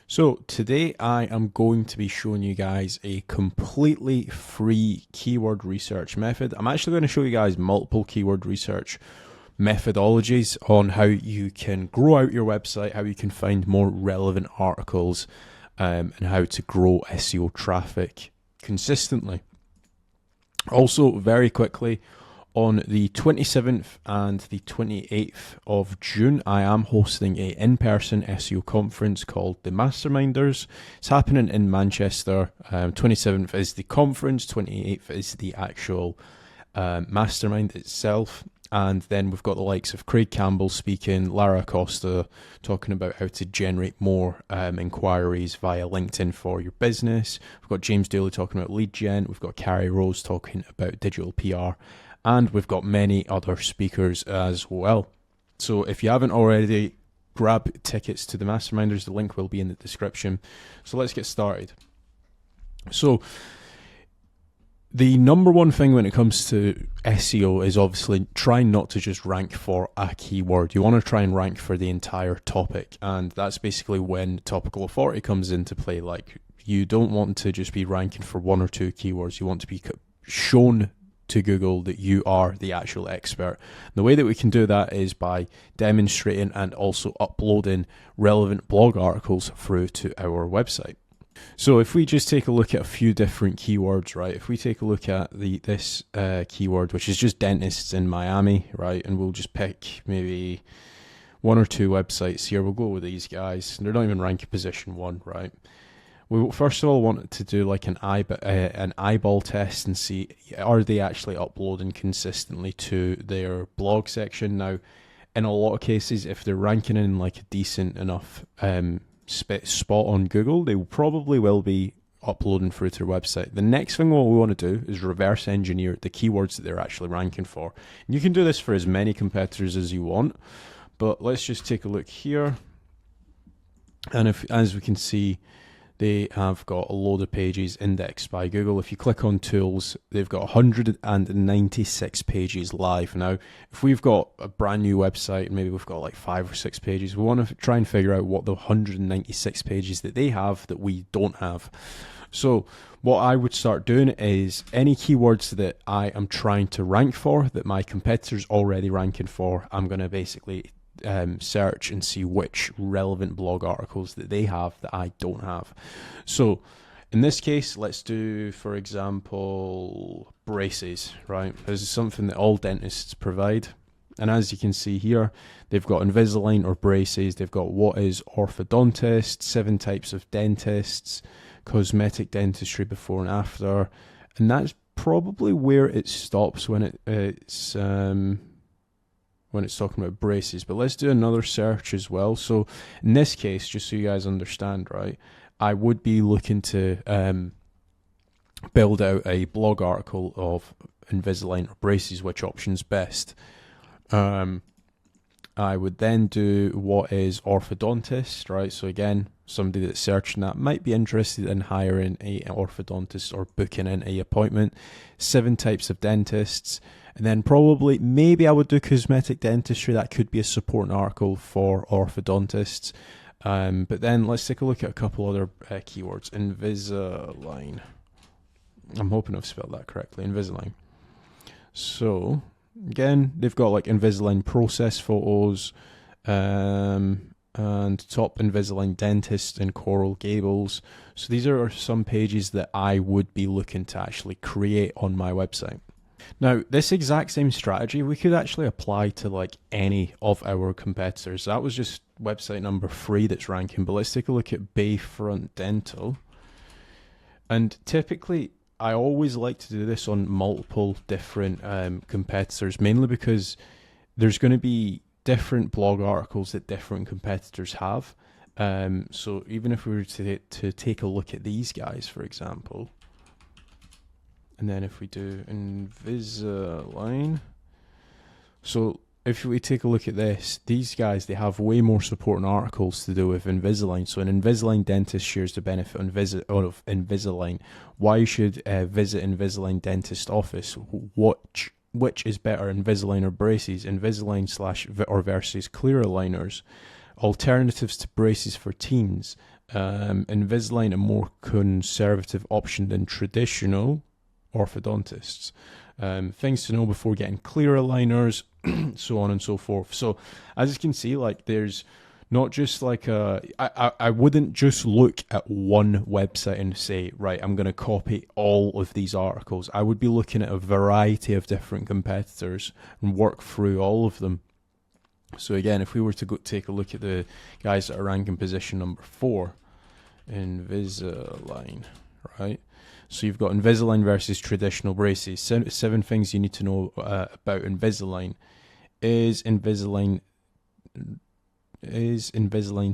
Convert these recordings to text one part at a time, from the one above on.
So today I am going to be showing you guys a completely free keyword research method. I'm actually going to show you guys multiple keyword research methodologies on how you can grow out your website, how you can find more relevant articles, and how to grow SEO traffic consistently. Also, very quickly, on the 27th and the 28th of June, I am hosting a in-person SEO conference called the Masterminders. It's happening in Manchester. 27th is the conference, 28th is the actual mastermind itself. And then we've got the likes of Craig Campbell speaking, Lara Costa talking about how to generate more inquiries via LinkedIn for your business. We've got James Daly talking about lead gen. We've got Carrie Rose talking about digital PR. And we've got many other speakers as well. So if you haven't already, grab tickets to the Masterminders. The link will be in the description. So let's get started. So the number one thing when it comes to SEO is obviously trying not to just rank for a keyword. You want to try and rank for the entire topic. And that's basically when topical authority comes into play. Like, you don't want to just be ranking for one or two keywords. You want to be shown to Google that you are the actual expert. The way that we can do that is by demonstrating and also uploading relevant blog articles through to our website. So if we just take a look at a few different keywords, right? If we take a look at this keyword, which is just dentists in Miami, right? And we'll just pick maybe one or two websites here. We'll go with these guys. They're not even ranking position 1, right? We first of all wanted to do like an eyeball test and see, are they actually uploading consistently to their blog section. Now, in a lot of cases, if they're ranking in like a decent enough spot on Google, they probably will be uploading through to their website. The next thing what we want to do is reverse engineer the keywords that they're actually ranking for. And you can do this for as many competitors as you want, but let's just take a look here. And as we can see, they have got a load of pages indexed by Google. If you click on tools, they've got 196 pages live. Now, if we've got a brand new website and maybe we've got like 5 or 6 pages, we want to try and figure out what the 196 pages that they have that we don't have. So what I would start doing is any keywords that I am trying to rank for, that my competitors already ranking for, I'm going to basically search and see which relevant blog articles that they have that I don't have. So in this case, let's do, for example, braces, right? This is something that all dentists provide. And as you can see here, they've got Invisalign or braces. They've got what is orthodontist, 7 types of dentists, cosmetic dentistry before and after. And that's probably where it stops when it's talking about braces. But let's do another search as well. So in this case, just so you guys understand, right, I would be looking to build out a blog article of Invisalign or braces, which option's best. I would then do what is orthodontist, right? So again, somebody that's searching that might be interested in hiring an orthodontist or booking in an appointment. 7 types of dentists. And then probably, maybe I would do cosmetic dentistry. That could be a supporting article for orthodontists. But then let's take a look at a couple other keywords. Invisalign. I'm hoping I've spelled that correctly. Invisalign. So again, they've got like Invisalign process photos, and top Invisalign dentist in Coral Gables. So these are some pages that I would be looking to actually create on my website. Now, this exact same strategy, we could actually apply to like any of our competitors. That was just website number 3 that's ranking, but let's take a look at Bayfront Dental. And typically, I always like to do this on multiple different competitors, mainly because there's going to be different blog articles that different competitors have. So even if we were to take a look at these guys, for example, and then if we do Invisalign, so if we take a look at this, these guys, they have way more supporting articles to do with Invisalign. So an Invisalign dentist shares the benefit of Invisalign. Why you should visit Invisalign dentist office. Which is better, Invisalign or braces? Invisalign / or versus clear aligners. Alternatives to braces for teens. Invisalign, a more conservative option than traditional orthodontists. Things to know before getting clear aligners, so on and so forth. So as you can see, like, there's not just like I wouldn't just look at one website and say, right, I'm going to copy all of these articles. I would be looking at a variety of different competitors and work through all of them. So again, if we were to go take a look at the guys that are ranking position number 4, Invisalign, right? So you've got Invisalign versus traditional braces. 7 things you need to know about Invisalign. Is Invisalign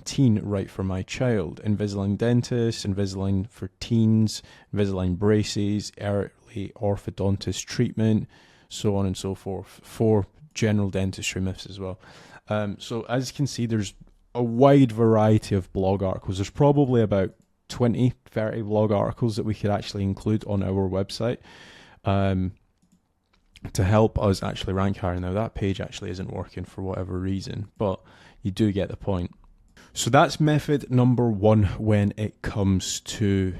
teen right for my child? Invisalign dentist, Invisalign for teens, Invisalign braces, early orthodontist treatment, so on and so forth. 4 general dentistry myths as well. So as you can see, there's a wide variety of blog articles. There's probably about 20, 30 blog articles that we could actually include on our website to help us actually rank higher. Now that page actually isn't working for whatever reason, but you do get the point. So that's method number 1 when it comes to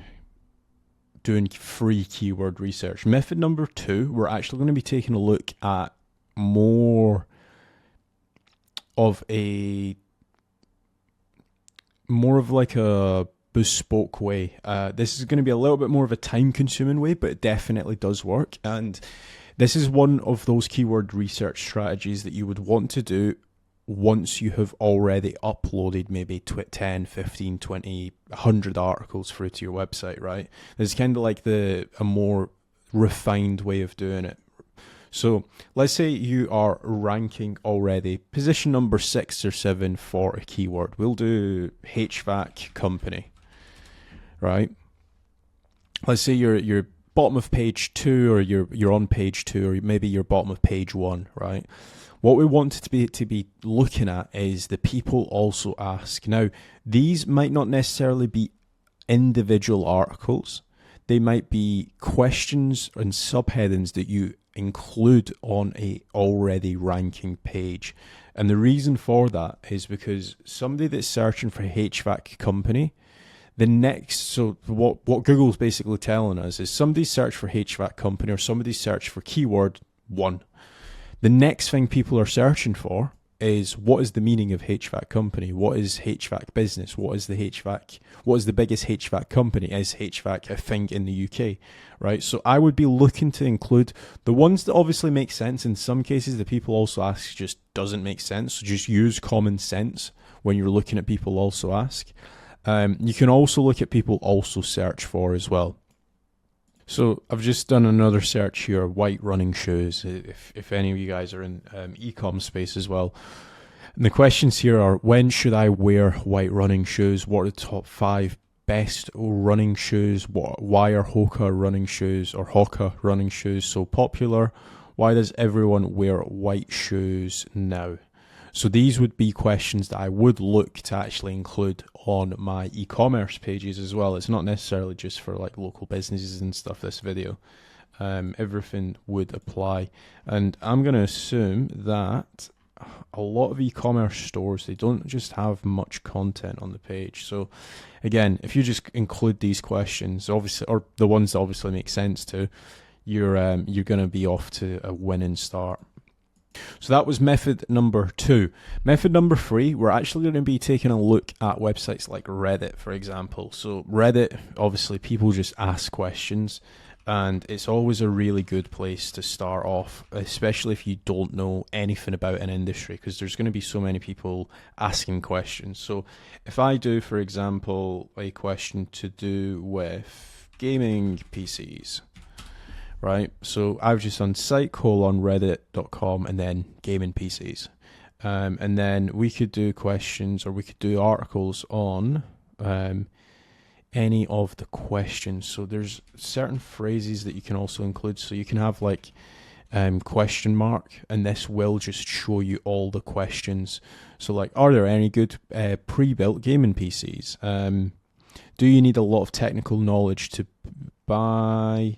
doing free keyword research. Method number 2, we're actually going to be taking a look at more of like a bespoke way. This is going to be a little bit more of a time-consuming way, but it definitely does work. And this is one of those keyword research strategies that you would want to do once you have already uploaded maybe 10, 15, 20, 100 articles through to your website, right? This is kind of like a more refined way of doing it. So let's say you are ranking already position number 6 or 7 for a keyword. We'll do HVAC company, right? Let's say you're bottom of page 2, or you're on page 2, or maybe you're bottom of page 1, right? What we want to be looking at is the people also ask. Now, these might not necessarily be individual articles. They might be questions and subheadings that you include on a already ranking page. And the reason for that is because somebody that's searching for HVAC company, so what Google's basically telling us is somebody search for HVAC company, or somebody search for keyword 1. The next thing people are searching for is, what is the meaning of HVAC company? What is HVAC business? What is the biggest HVAC company? Is HVAC a thing in the UK, right? So I would be looking to include the ones that obviously make sense. In some cases, the people also ask just doesn't make sense. So just use common sense when you're looking at people also ask. You can also look at people also search for as well. So I've just done another search here, white running shoes, if any of you guys are in e-com space as well. And the questions here are, when should I wear white running shoes? What are the top 5 best running shoes? Why are Hoka running shoes so popular? Why does everyone wear white shoes now? So these would be questions that I would look to actually include on my e-commerce pages as well. It's not necessarily just for like local businesses and stuff, this video. Everything would apply. And I'm going to assume that a lot of e-commerce stores, they don't just have much content on the page. So again, if you just include these questions, obviously, or the ones that obviously make sense to, you're going to be off to a winning start. So that was method number 2. Method number 3, we're actually going to be taking a look at websites like Reddit, for example. So Reddit, obviously people just ask questions, and it's always a really good place to start off, especially if you don't know anything about an industry, because there's going to be so many people asking questions. So if I do, for example, a question to do with gaming PCs, right? So I've just done site:/reddit.com and then gaming PCs. And then we could do questions, or we could do articles on any of the questions. So there's certain phrases that you can also include. So you can have like question mark, and this will just show you all the questions. So like, are there any good pre-built gaming PCs? Do you need a lot of technical knowledge to buy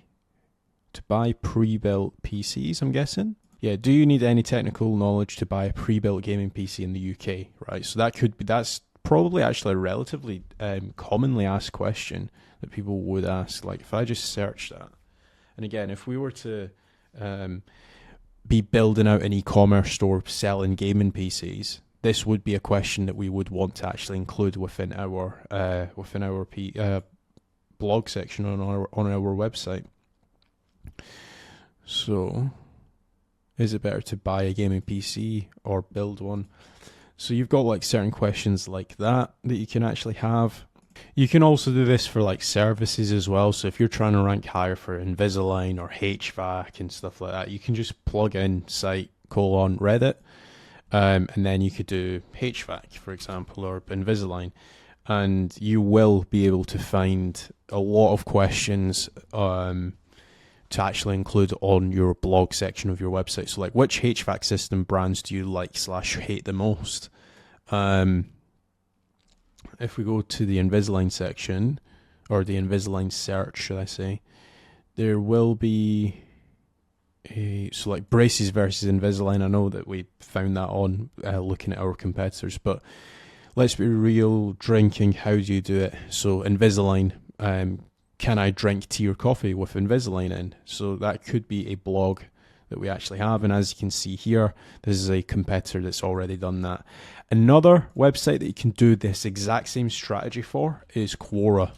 pre-built PCs, I'm guessing? Yeah, do you need any technical knowledge to buy a pre-built gaming PC in the UK? Right, so that's probably actually a relatively commonly asked question that people would ask. Like if I just search that, and again, if we were to be building out an e-commerce store selling gaming PCs, this would be a question that we would want to actually include within our blog section on our website. So, is it better to buy a gaming PC or build one? So you've got like certain questions like that you can actually have. You can also do this for like services as well. So if you're trying to rank higher for Invisalign or HVAC and stuff like that, you can just plug in site : Reddit, and then you could do HVAC, for example, or Invisalign, and you will be able to find a lot of questions to actually include on your blog section of your website. So like, which HVAC system brands do you like / hate the most? If we go to the Invisalign section, or the Invisalign search, should I say, there will be so like braces versus Invisalign. I know that we found that on looking at our competitors, but let's be real. Drinking, how do you do it? So Invisalign, can I drink tea or coffee with Invisalign in? So that could be a blog that we actually have, and as you can see here, this is a competitor that's already done that. Another website that you can do this exact same strategy for is Quora.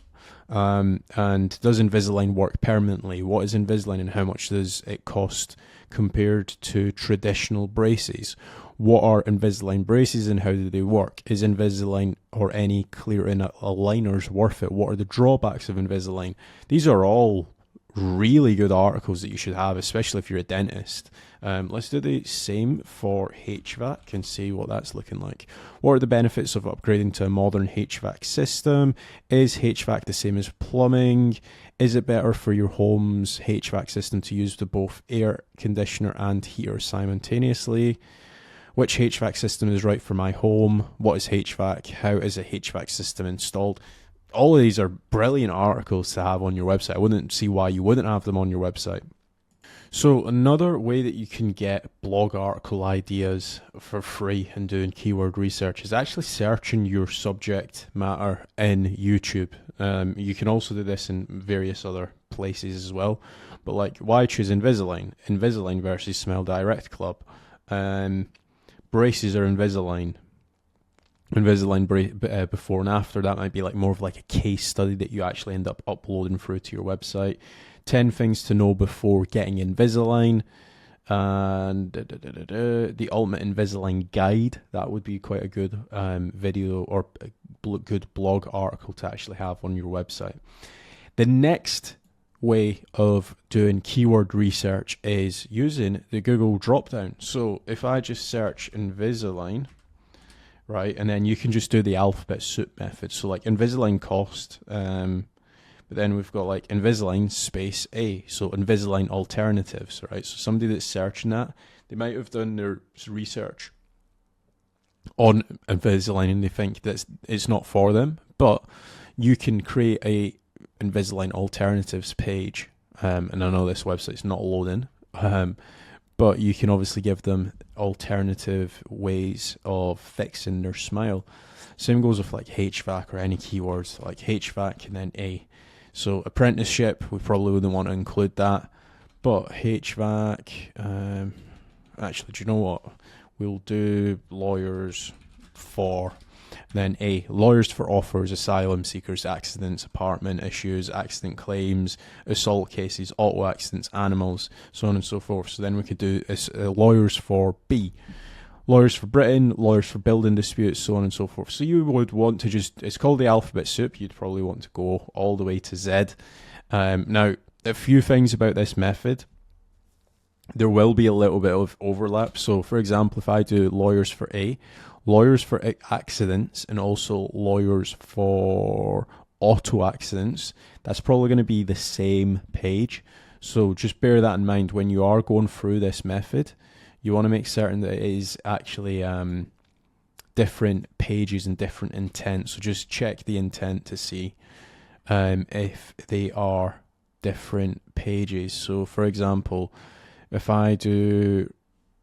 And does Invisalign work permanently? What is Invisalign and how much does it cost compared to traditional braces? What are Invisalign braces and how do they work? Is Invisalign or any clear aligners worth it? What are the drawbacks of Invisalign? These are all really good articles that you should have, especially if you're a dentist. Let's do the same for HVAC and see what that's looking like. What are the benefits of upgrading to a modern HVAC system? Is HVAC the same as plumbing? Is it better for your home's HVAC system to use the both air conditioner and heater simultaneously? Which HVAC system is right for my home? What is HVAC? How is a HVAC system installed? All of these are brilliant articles to have on your website. I wouldn't see why you wouldn't have them on your website. So another way that you can get blog article ideas for free and doing keyword research is actually searching your subject matter in YouTube. You can also do this in various other places as well. But like, why choose Invisalign? Invisalign versus Smile Direct Club. Braces or Invisalign. Invisalign before and after. That might be like more of like a case study that you actually end up uploading through to your website. 10 things to know before getting Invisalign, and the ultimate Invisalign guide. That would be quite a good video or a good blog article to actually have on your website. The next way of doing keyword research is using the Google dropdown. So if I just search Invisalign, right, and then you can just do the alphabet soup method. So like Invisalign cost, but then we've got like Invisalign space A, so Invisalign alternatives, right? So somebody that's searching that, they might have done their research on Invisalign and they think that it's not for them, but you can create a Invisalign alternatives page, and I know this website's not loading, but you can obviously give them alternative ways of fixing their smile. Same goes with like HVAC or any keywords like HVAC and then A. So apprenticeship, we probably wouldn't want to include that, but HVAC, actually, do you know what? We'll do lawyers for, then A, lawyers for offers, asylum seekers, accidents, apartment issues, accident claims, assault cases, auto accidents, animals, so on and so forth. So then we could do lawyers for B, lawyers for Britain, lawyers for building disputes, so on and so forth. So you would want to just, it's called the alphabet soup, you'd probably want to go all the way to Z. Now, a few things about this method. There will be a little bit of overlap. So for example, if I do lawyers for A, lawyers for accidents, and also lawyers for auto accidents, that's probably going to be the same page. So just bear that in mind when you are going through this method. You want to make certain that it is actually different pages and different intent. So just check the intent to see if they are different pages. So for example, if I do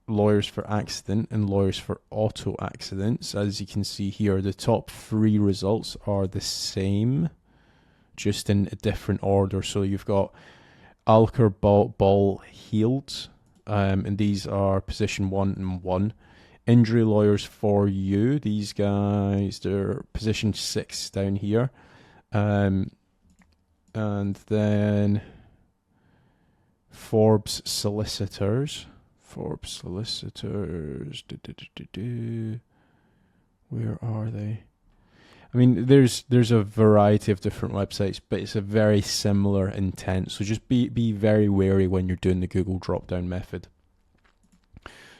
lawyers for accident and lawyers for auto accidents. As you can see here, the top 3 results are the same, just in a different order. So you've got Alker, Ball, Healed, and these are position 1 and 1. Injury lawyers for you, these guys, they're position 6 down here. And then Forbes solicitors. Where are they? I mean, there's a variety of different websites, but it's a very similar intent. So just be very wary when you're doing the Google drop-down method.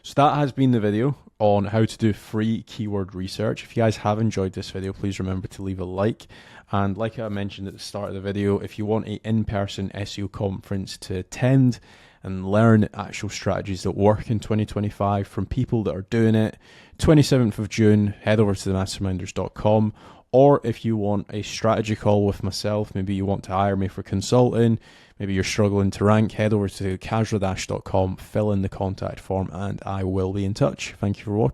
So that has been the video on how to do free keyword research. If you guys have enjoyed this video, please remember to leave a like. And like I mentioned at the start of the video, if you want an in-person SEO conference to attend and learn actual strategies that work in 2025 from people that are doing it, 27th of June, head over to themasterminders.com. Or if you want a strategy call with myself, maybe you want to hire me for consulting, maybe you're struggling to rank, head over to casualdash.com, fill in the contact form, and I will be in touch. Thank you for watching.